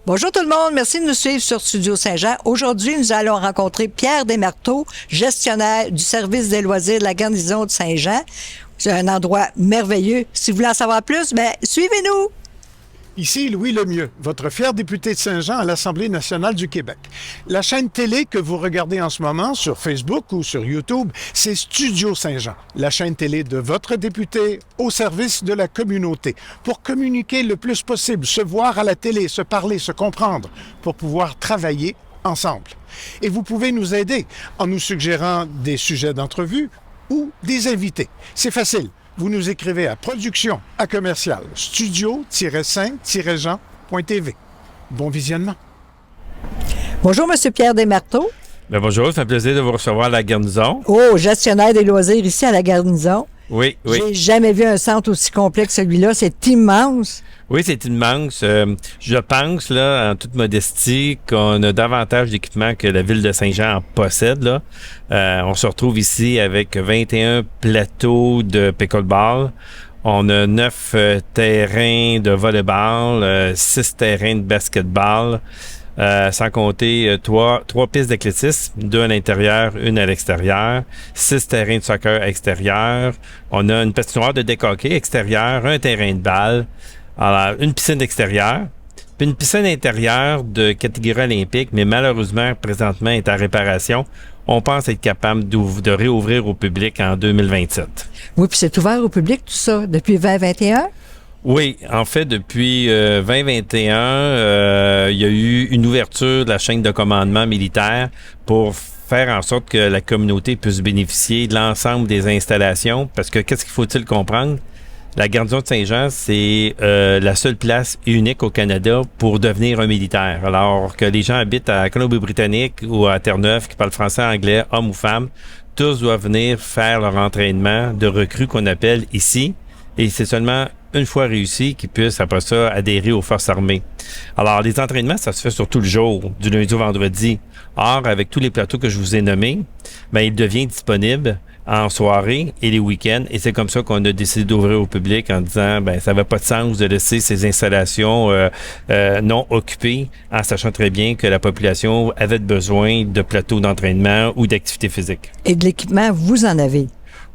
Bonjour tout le monde, merci de nous suivre sur Studio Saint-Jean. Aujourd'hui, nous allons rencontrer Pierre Desmarteaux, gestionnaire du service des loisirs de la garnison de Saint-Jean. C'est un endroit merveilleux. Si vous voulez en savoir plus, suivez-nous! Ici Louis Lemieux, votre fier député de Saint-Jean à l'Assemblée nationale du Québec. La chaîne télé que vous regardez en ce moment sur Facebook ou sur YouTube, c'est Studio Saint-Jean, la chaîne télé de votre député au service de la communauté, pour communiquer le plus possible, se voir à la télé, se parler, se comprendre, pour pouvoir travailler ensemble. Et vous pouvez nous aider en nous suggérant des sujets d'entrevue ou des invités. C'est facile. Vous nous écrivez à production@studio-saint-jean.tv. Bon visionnement. Bonjour, Monsieur Pierre Desmarteaux. Bonjour, c'est un plaisir de vous recevoir à la garnison. Oh, gestionnaire des loisirs ici à la garnison. Oui. J'ai jamais vu un centre aussi complet que celui-là. C'est immense. Oui, c'est immense. Je pense, là, en toute modestie, qu'on a davantage d'équipements que la ville de Saint-Jean en possède, là. On se retrouve ici avec 21 plateaux de pickleball. On a 9 terrains de volleyball, 6 terrains de basketball, sans compter 3 pistes d'athlétisme, 2 à l'intérieur, 1 à l'extérieur, 6 terrains de soccer extérieur. On a une patinoire de deck hockey extérieur, un terrain de balle. Alors, une piscine extérieure, puis une piscine intérieure de catégorie olympique, mais malheureusement, présentement, est en réparation. On pense être capable de réouvrir au public en 2027. Oui, puis c'est ouvert au public, tout ça, depuis 2021? Oui, en fait, depuis 2021, il y a eu une ouverture de la chaîne de commandement militaire pour faire en sorte que la communauté puisse bénéficier de l'ensemble des installations, parce que qu'est-ce qu'il faut-il comprendre? La garnison de Saint-Jean, c'est la seule place unique au Canada pour devenir un militaire. Alors que les gens habitent à Colombie-Britannique ou à Terre-Neuve, qui parlent français, anglais, hommes ou femmes, tous doivent venir faire leur entraînement de recrues qu'on appelle ici. Et c'est seulement une fois réussi qu'ils puissent, après ça, adhérer aux forces armées. Alors, les entraînements, ça se fait sur tout le jour, du lundi au vendredi. Or, avec tous les plateaux que je vous ai nommés, il devient disponible en soirée et les week-ends. Et c'est comme ça qu'on a décidé d'ouvrir au public en disant, ça n'avait pas de sens de laisser ces installations non occupées, en sachant très bien que la population avait besoin de plateaux d'entraînement ou d'activités physiques. Et de l'équipement, vous en avez?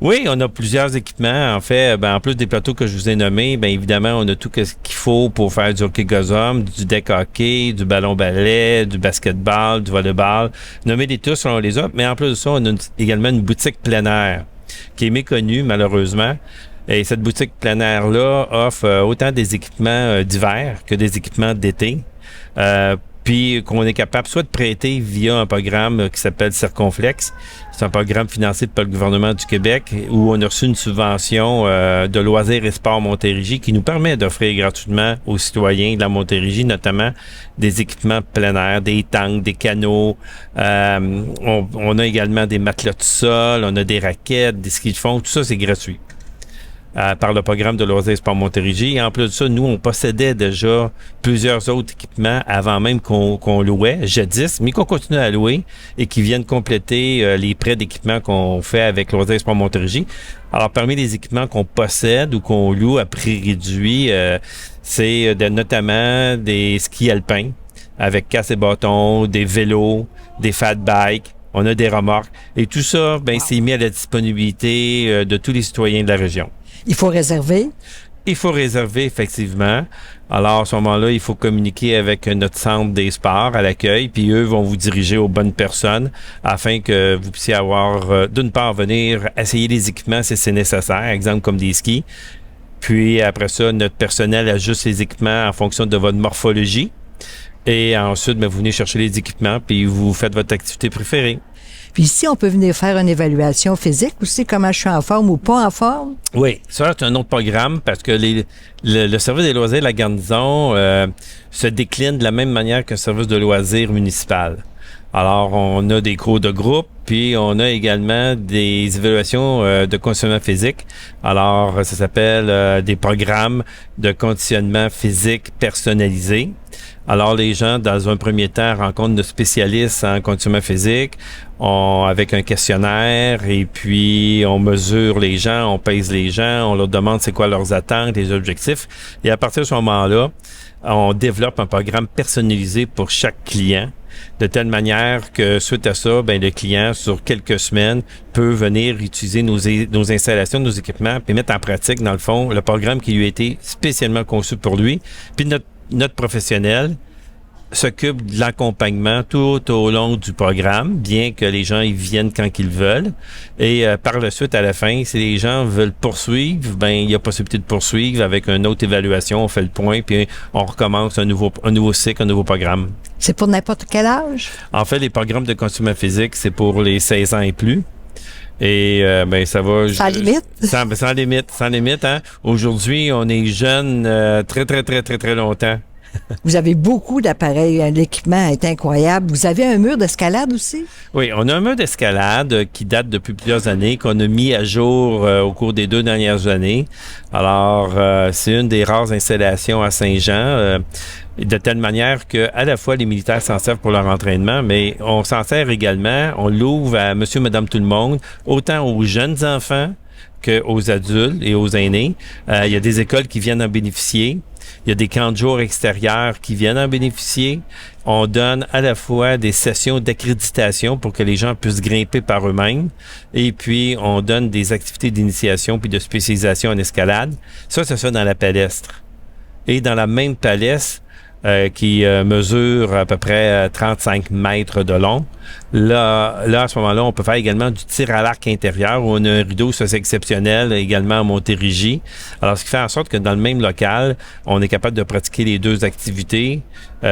Oui, on a plusieurs équipements. En fait, en plus des plateaux que je vous ai nommés, évidemment, on a tout ce qu'il faut pour faire du hockey gazon, du deck hockey, du ballon-ballet, du basketball, du volleyball. Nommez-les tous, on les a. Mais en plus de ça, on a également une boutique plein air qui est méconnue, malheureusement. Et cette boutique plein air-là offre autant des équipements d'hiver que des équipements d'été. Puis qu'on est capable soit de prêter via un programme qui s'appelle Circonflex. C'est un programme financé par le gouvernement du Québec où on a reçu une subvention de Loisirs et Sports Montérégie qui nous permet d'offrir gratuitement aux citoyens de la Montérégie, notamment des équipements plein air, des tanks, des canots. On a également des matelas de sol, on a des raquettes, des skis de fond. Tout ça, c'est gratuit. Par le programme de Loisirs et Sports Montérégie. Et en plus de ça, nous, on possédait déjà plusieurs autres équipements avant même qu'on louait, jadis, mais qu'on continue à louer et qui viennent compléter les prêts d'équipements qu'on fait avec Loisirs et Sports Montérégie. Alors, parmi les équipements qu'on possède ou qu'on loue à prix réduit, c'est notamment des skis alpins avec casse et bâtons, des vélos, des fat bikes. On a des remorques. Et tout ça, c'est mis à la disponibilité de tous les citoyens de la région. Il faut réserver? Il faut réserver, effectivement. Alors, à ce moment-là, il faut communiquer avec notre centre des sports à l'accueil, puis eux vont vous diriger aux bonnes personnes afin que vous puissiez avoir, d'une part, venir essayer les équipements si c'est nécessaire, exemple comme des skis. Puis, après ça, notre personnel ajuste les équipements en fonction de votre morphologie. Et ensuite, vous venez chercher les équipements, puis vous faites votre activité préférée. Puis ici, on peut venir faire une évaluation physique aussi, comment je suis en forme ou pas en forme? Oui, ça, c'est un autre programme parce que le service des loisirs de la garnison se décline de la même manière qu'un service de loisirs municipal. Alors, on a des cours de groupe, puis on a également des évaluations de conditionnement physique. Alors, ça s'appelle des programmes de conditionnement physique personnalisés. Alors, les gens, dans un premier temps, rencontrent nos spécialistes en conditionnement physique avec un questionnaire, et puis on mesure les gens, on pèse les gens, on leur demande c'est quoi leurs attentes, les objectifs. Et à partir de ce moment-là, on développe un programme personnalisé pour chaque client, de telle manière que, suite à ça, le client, sur quelques semaines, peut venir utiliser nos installations, nos équipements, puis mettre en pratique, dans le fond, le programme qui lui a été spécialement conçu pour lui. Puis notre professionnel s'occupe de l'accompagnement tout au long du programme, bien que les gens y viennent quand ils veulent. Et par la suite, à la fin, si les gens veulent poursuivre, il y a possibilité de poursuivre avec une autre évaluation. On fait le point, puis on recommence un nouveau cycle, un nouveau programme. C'est pour n'importe quel âge? En fait, les programmes de conditionnement physique, c'est pour les 16 ans et plus. Et ça va... Sans limite? Sans limite, hein. Aujourd'hui, on est jeunes très, très, très, très, très longtemps. Vous avez beaucoup d'appareils, l'équipement est incroyable. Vous avez un mur d'escalade aussi? Oui, on a un mur d'escalade qui date depuis plusieurs années, qu'on a mis à jour au cours des 2 dernières années. Alors, c'est une des rares installations à Saint-Jean, de telle manière que à la fois les militaires s'en servent pour leur entraînement, mais on s'en sert également, on l'ouvre à monsieur, madame, tout le monde, autant aux jeunes enfants qu'aux adultes et aux aînés. Il y a des écoles qui viennent en bénéficier. Il y a des camps de jour extérieurs qui viennent en bénéficier. On donne à la fois des sessions d'accréditation pour que les gens puissent grimper par eux-mêmes. Et puis, on donne des activités d'initiation puis de spécialisation en escalade. Ça, c'est ça dans la palestre. Et dans la même palestre, qui mesure à peu près 35 mètres de long. Là, à ce moment-là, on peut faire également du tir à l'arc intérieur où on a un rideau, ça c'est exceptionnel, également à Montérégie. Alors, ce qui fait en sorte que dans le même local, on est capable de pratiquer les 2 activités,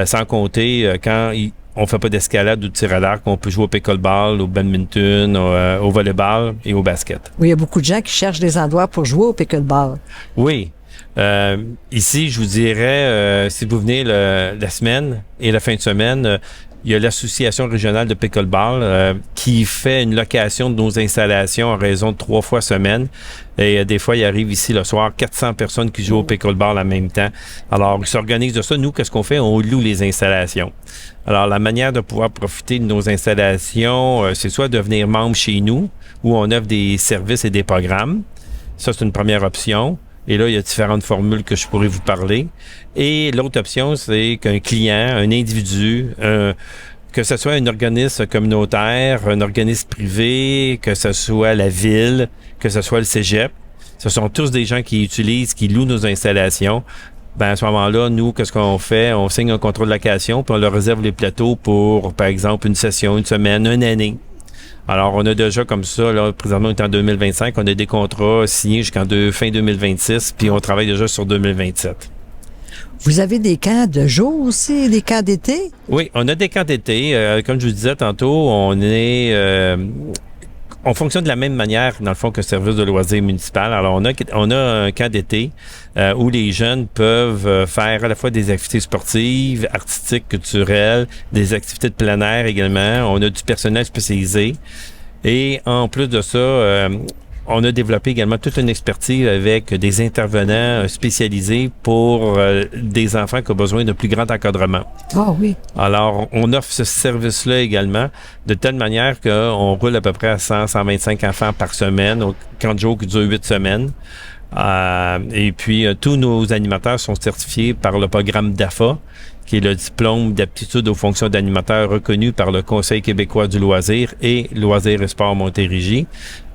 sans compter quand on fait pas d'escalade ou de tir à l'arc, on peut jouer au pickleball, au badminton, au volleyball et au basket. Oui, il y a beaucoup de gens qui cherchent des endroits pour jouer au pickleball. Oui. Ici, je vous dirais, si vous venez la semaine et la fin de semaine, il y a l'Association régionale de pickleball qui fait une location de nos installations à raison de 3 fois semaine. Et des fois, il arrive ici le soir 400 personnes qui jouent au pickleball en même temps. Alors, ils s'organisent de ça. Nous, qu'est-ce qu'on fait? On loue les installations. Alors, la manière de pouvoir profiter de nos installations, c'est soit devenir membre chez nous, où on offre des services et des programmes. Ça, c'est une première option. Et là, il y a différentes formules que je pourrais vous parler. Et l'autre option, c'est qu'un client, un individu, que ce soit un organisme communautaire, un organisme privé, que ce soit la ville, que ce soit le cégep, ce sont tous des gens qui utilisent, qui louent nos installations. À ce moment-là, nous, qu'est-ce qu'on fait? On signe un contrat de location, puis on leur réserve les plateaux pour, par exemple, une session, une semaine, une année. Alors, on a déjà comme ça, là, présentement, on est en 2025, on a des contrats signés jusqu'en fin 2026, puis on travaille déjà sur 2027. Vous avez des camps de jour aussi, des camps d'été? Oui, on a des camps d'été. Comme je vous disais tantôt, on fonctionne de la même manière, dans le fond, que service de loisirs municipal. Alors, on a un camp d'été où les jeunes peuvent faire à la fois des activités sportives, artistiques, culturelles, des activités de plein air également. On a du personnel spécialisé. Et en plus de ça, on a développé également toute une expertise avec des intervenants spécialisés pour des enfants qui ont besoin d'un plus grand encadrement. Ah oui. Alors, on offre ce service-là également de telle manière qu'on roule à peu près à 100-125 enfants par semaine, au camp de jour qui dure 8 semaines. Et puis, tous nos animateurs sont certifiés par le programme DAFA, qui est le diplôme d'aptitude aux fonctions d'animateur reconnu par le Conseil québécois du loisir et Loisirs et Sports Montérégie.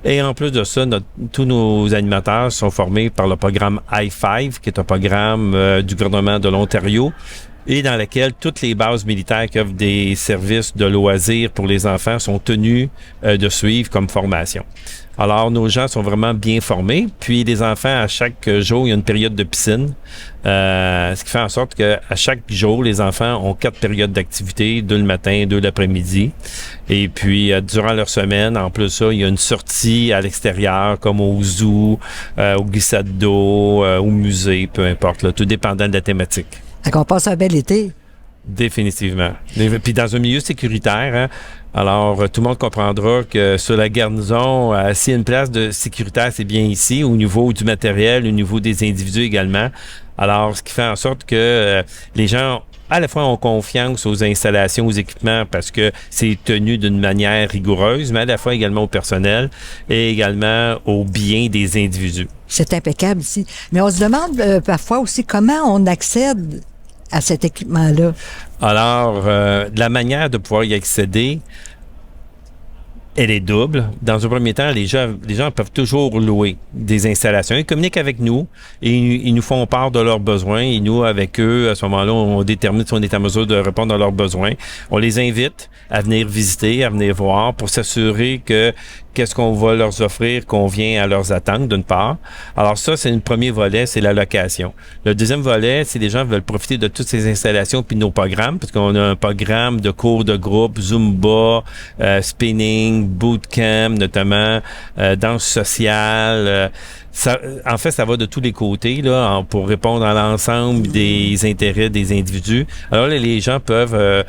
Et en plus de ça, tous nos animateurs sont formés par le programme I-5, qui est un programme du gouvernement de l'Ontario, et dans lequel toutes les bases militaires qui offrent des services de loisirs pour les enfants sont tenues de suivre comme formation. Alors, nos gens sont vraiment bien formés. Puis, les enfants, à chaque jour, il y a une période de piscine. Ce qui fait en sorte qu'à chaque jour, les enfants ont 4 périodes d'activité, 2 le matin, 2 l'après-midi. Et puis, durant leur semaine, en plus de ça, il y a une sortie à l'extérieur, comme au zoo, au glissade d'eau, au musée, peu importe, là, tout dépendant de la thématique. Donc, on passe un bel été. Définitivement. Puis dans un milieu sécuritaire, hein, alors tout le monde comprendra que sur la garnison, s'il y a une place de sécuritaire, c'est bien ici, au niveau du matériel, au niveau des individus également. Alors, ce qui fait en sorte que les gens à la fois ont confiance aux installations, aux équipements parce que c'est tenu d'une manière rigoureuse, mais à la fois également au personnel et également au bien des individus. C'est impeccable ici. Mais on se demande parfois aussi comment on accède à cet équipement-là. Alors, la manière de pouvoir y accéder, elle est double. Dans un premier temps, les gens peuvent toujours louer des installations. Ils communiquent avec nous et ils nous font part de leurs besoins. Et nous, avec eux, à ce moment-là, on détermine si on est en mesure de répondre à leurs besoins. On les invite à venir visiter, à venir voir pour s'assurer que qu'est-ce qu'on va leur offrir convient à leurs attentes, d'une part. Alors ça, c'est un premier volet, c'est la location. Le deuxième volet, c'est les gens veulent profiter de toutes ces installations puis de nos programmes, parce qu'on a un programme de cours de groupe, Zumba, spinning, bootcamp, notamment, danse sociale. En fait, ça va de tous les côtés là, pour répondre à l'ensemble des intérêts des individus. Alors là, les gens peuvent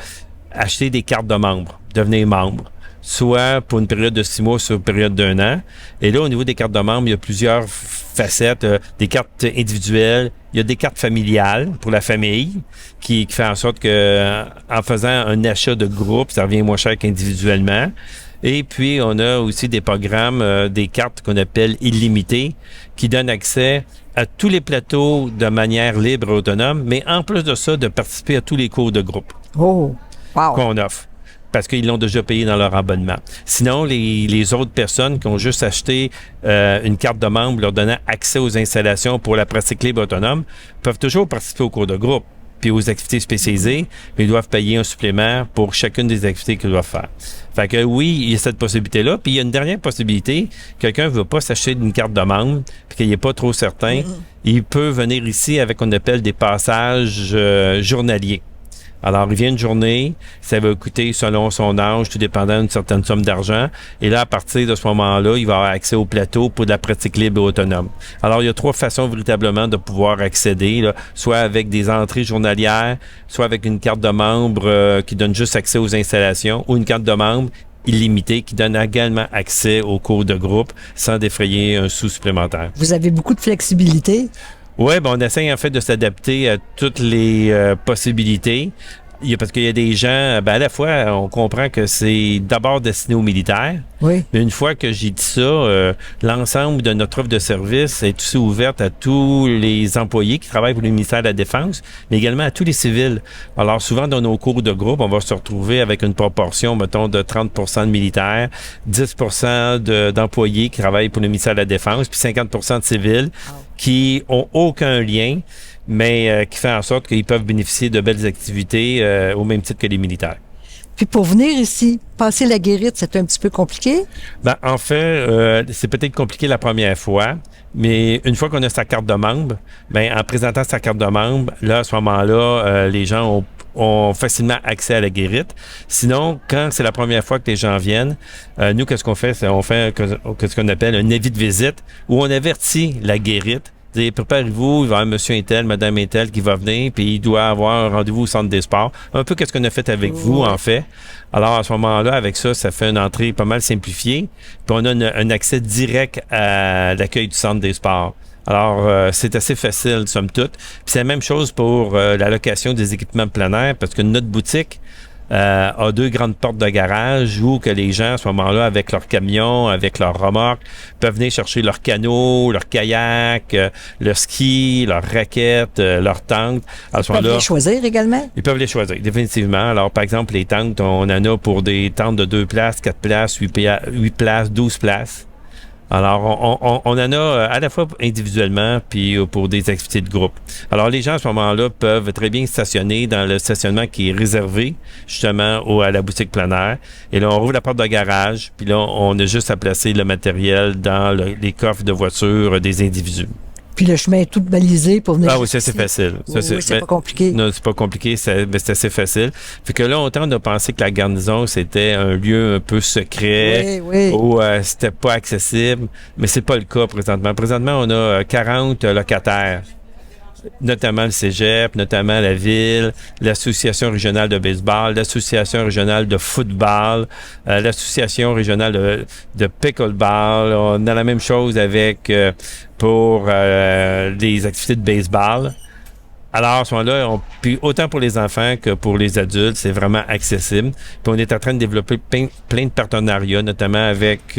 acheter des cartes de membres, devenir membres, soit pour une période de 6 mois, soit une période d'1 an. Et là, au niveau des cartes de membres, il y a plusieurs facettes. Des cartes individuelles, il y a des cartes familiales pour la famille, qui fait en sorte que en faisant un achat de groupe, ça revient moins cher qu'individuellement. Et puis, on a aussi des programmes, des cartes qu'on appelle illimitées, qui donnent accès à tous les plateaux de manière libre et autonome, mais en plus de ça, de participer à tous les cours de groupe qu'on offre, parce qu'ils l'ont déjà payé dans leur abonnement. Sinon, les autres personnes qui ont juste acheté une carte de membre leur donnant accès aux installations pour la pratique libre autonome peuvent toujours participer aux cours de groupe puis aux activités spécialisées, mais ils doivent payer un supplément pour chacune des activités qu'ils doivent faire. Fait que oui, il y a cette possibilité-là. Puis il y a une dernière possibilité. Quelqu'un ne veut pas s'acheter une carte de membre puis qu'il n'est pas trop certain. Il peut venir ici avec ce qu'on appelle des passages journaliers. Alors, il vient une journée, ça va coûter selon son âge, tout dépendant d'une certaine somme d'argent. Et là, à partir de ce moment-là, il va avoir accès au plateau pour de la pratique libre et autonome. Alors, il y a 3 façons véritablement de pouvoir accéder, là, soit avec des entrées journalières, soit avec une carte de membre qui donne juste accès aux installations, ou une carte de membre illimitée qui donne également accès aux cours de groupe sans défrayer un sou supplémentaire. Vous avez beaucoup de flexibilité. Oui, ben on essaie en fait de s'adapter à toutes les possibilités. Parce qu'il y a des gens, à la fois, on comprend que c'est d'abord destiné aux militaires. Oui. Mais une fois que j'ai dit ça, l'ensemble de notre offre de service est aussi ouverte à tous les employés qui travaillent pour le ministère de la Défense, mais également à tous les civils. Alors, souvent, dans nos cours de groupe, on va se retrouver avec une proportion, mettons, de 30% de militaires, 10% d'employés qui travaillent pour le ministère de la Défense, puis 50% de civils qui ont aucun lien, mais qui fait en sorte qu'ils peuvent bénéficier de belles activités au même titre que les militaires. Puis pour venir ici, passer la guérite, c'est un petit peu compliqué? En fait, c'est peut-être compliqué la première fois, mais une fois qu'on a sa carte de membre, en présentant sa carte de membre, là, à ce moment-là, les gens ont facilement accès à la guérite. Sinon, quand c'est la première fois que les gens viennent, nous, qu'est-ce qu'on fait? On fait ce qu'on appelle un avis de visite où on avertit la guérite. Préparez-vous, il va y avoir monsieur Intel, madame Intel qui va venir, puis il doit avoir un rendez-vous au centre des sports. Un peu qu'est-ce qu'on a fait avec vous, en fait. Alors, à ce moment-là, avec ça fait une entrée pas mal simplifiée. Puis on a un accès direct à l'accueil du centre des sports. Alors, c'est assez facile, somme toute. Puis c'est la même chose pour la location des équipements de plein air, parce que notre boutique a 2 grandes portes de garage où que les gens, à ce moment-là, avec leur camion, avec leur remorque, peuvent venir chercher leur canot, leur kayak, leur ski, leur raquette, leur tente. À ce Ils peuvent moment-là, les choisir également? ils peuvent les choisir, définitivement. Alors, par exemple, les tentes, on en a pour des tentes de 2 places, 4 places, 8 places, 12 places. Alors, on en a à la fois individuellement puis pour des activités de groupe. Alors, les gens à ce moment-là peuvent très bien stationner dans le stationnement qui est réservé justement à la boutique plein air. Et là, on rouvre la porte de garage, puis là, on a juste à placer le matériel dans les coffres de voiture des individus. Puis le chemin est tout balisé pour venir. Ah oui, ça c'est facile. Ça, c'est pas compliqué. Non, c'est pas compliqué, c'est assez facile. Fait que longtemps, on a pensé que la garnison, c'était un lieu un peu secret, où c'était pas accessible, mais c'est pas le cas présentement. Présentement, on a 40 locataires notamment le cégep, notamment la ville, l'association régionale de baseball, l'association régionale de football, l'association régionale de pickleball. On a la même chose avec pour les activités de baseball. Alors, à ce moment-là, puis autant pour les enfants que pour les adultes, c'est vraiment accessible. Puis on est en train de développer plein de partenariats, notamment avec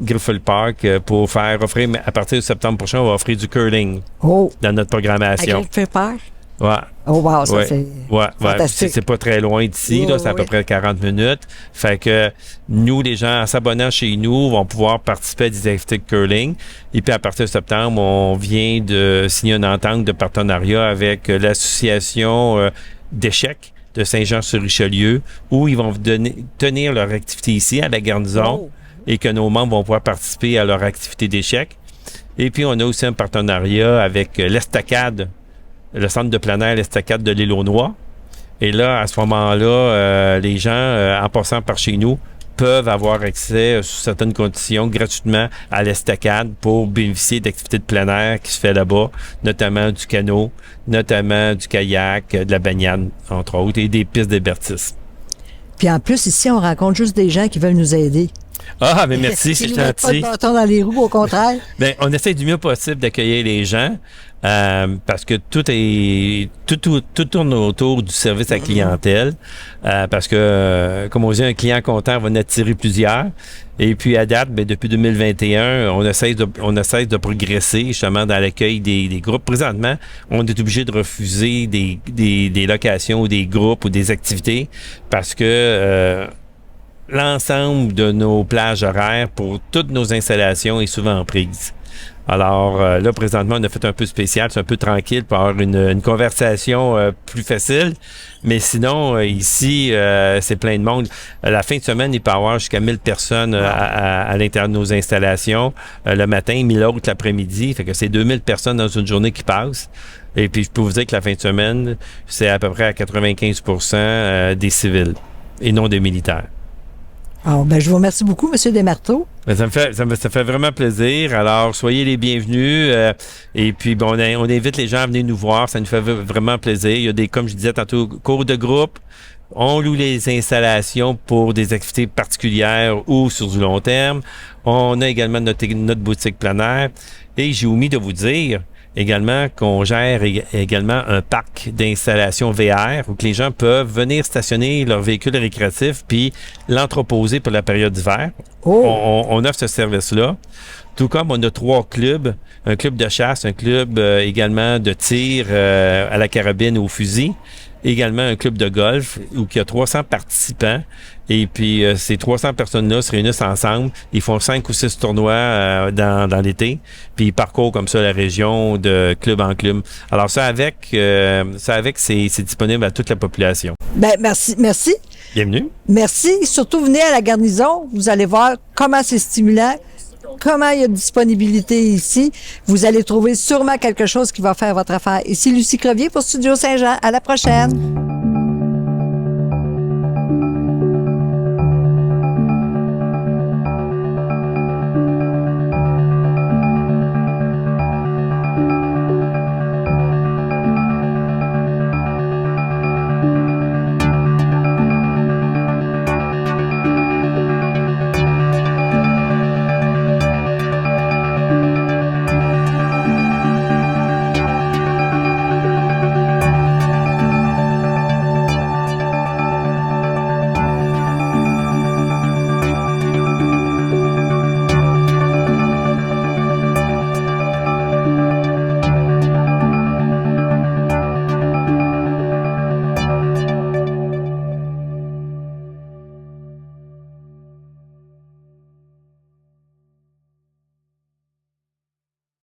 Griffith Park pour faire offrir, à partir de septembre prochain, on va offrir du curling dans notre programmation. À Griffith Park? Ouais. Oh wow, ça c'est fantastique. C'est pas très loin d'ici, là, c'est à peu près 40 minutes. Fait que nous, les gens, en s'abonnant chez nous, vont pouvoir participer à des activités de curling. Et puis à partir de septembre, on vient de signer une entente de partenariat avec l'association d'échecs de Saint-Jean-sur-Richelieu, où ils vont tenir leur activité ici à la garnison et que nos membres vont pouvoir participer à leur activité d'échecs. Et puis on a aussi un partenariat avec l'Estacade, le centre de plein air, l'Estacade de l'Île aux Noix. Et là, à ce moment-là, les gens, en passant par chez nous, peuvent avoir accès, sous certaines conditions, gratuitement à l'Estacade pour bénéficier d'activités de plein air qui se fait là-bas, notamment du canot, notamment du kayak, de la baignade, entre autres, et des pistes d'hébertisme. Puis en plus, ici, on rencontre juste des gens qui veulent nous aider. Ah, mais merci, c'est gentil. Pas de bâton dans les roues, au contraire. Bien, on essaie du mieux possible d'accueillir les gens parce que tout tourne autour du service à clientèle. Parce que, comme on dit, un client content va en attirer plusieurs. Et puis, à date, bien, depuis 2021, on essaie de progresser justement dans l'accueil des groupes. Présentement, on est obligé de refuser des locations ou des groupes ou des activités parce que l'ensemble de nos plages horaires pour toutes nos installations est souvent prise. Alors là, présentement, on a fait un peu spécial, c'est un peu tranquille pour avoir une conversation plus facile. Mais sinon, ici, c'est plein de monde. La fin de semaine, il peut y avoir jusqu'à 1000 personnes à l'intérieur de nos installations. Le matin, 1000 autres l'après-midi. Fait que c'est 2000 personnes dans une journée qui passent. Et puis, je peux vous dire que la fin de semaine, c'est à peu près à 95% des civils et non des militaires. Alors, ben, je vous remercie beaucoup, M. Desmarteau. Ben, ça me fait vraiment plaisir. Alors, soyez les bienvenus. Et puis, bon, on invite les gens à venir nous voir. Ça nous fait vraiment plaisir. Il y a comme je disais tantôt, cours de groupe. On loue les installations pour des activités particulières ou sur du long terme. On a également notre boutique plein air. Et j'ai omis de vous dire également qu'on gère également un parc d'installation VR où que les gens peuvent venir stationner leur véhicule récréatif puis l'entreposer pour la période d'hiver. On offre ce service-là. Tout comme on a 3 clubs, un club de chasse, un club également de tir à la carabine ou au fusil, également un club de golf où il y a 300 participants. Et puis, ces 300 personnes-là se réunissent ensemble. Ils font 5 ou 6 tournois dans l'été. Puis, ils parcourent comme ça la région de club en club. Alors, ça c'est disponible à toute la population. Ben, merci. Bienvenue. Merci. Surtout, venez à la garnison. Vous allez voir comment c'est stimulant, comment il y a de disponibilité ici. Vous allez trouver sûrement quelque chose qui va faire votre affaire. Ici Lucie Crevier pour Studio Saint-Jean. À la prochaine.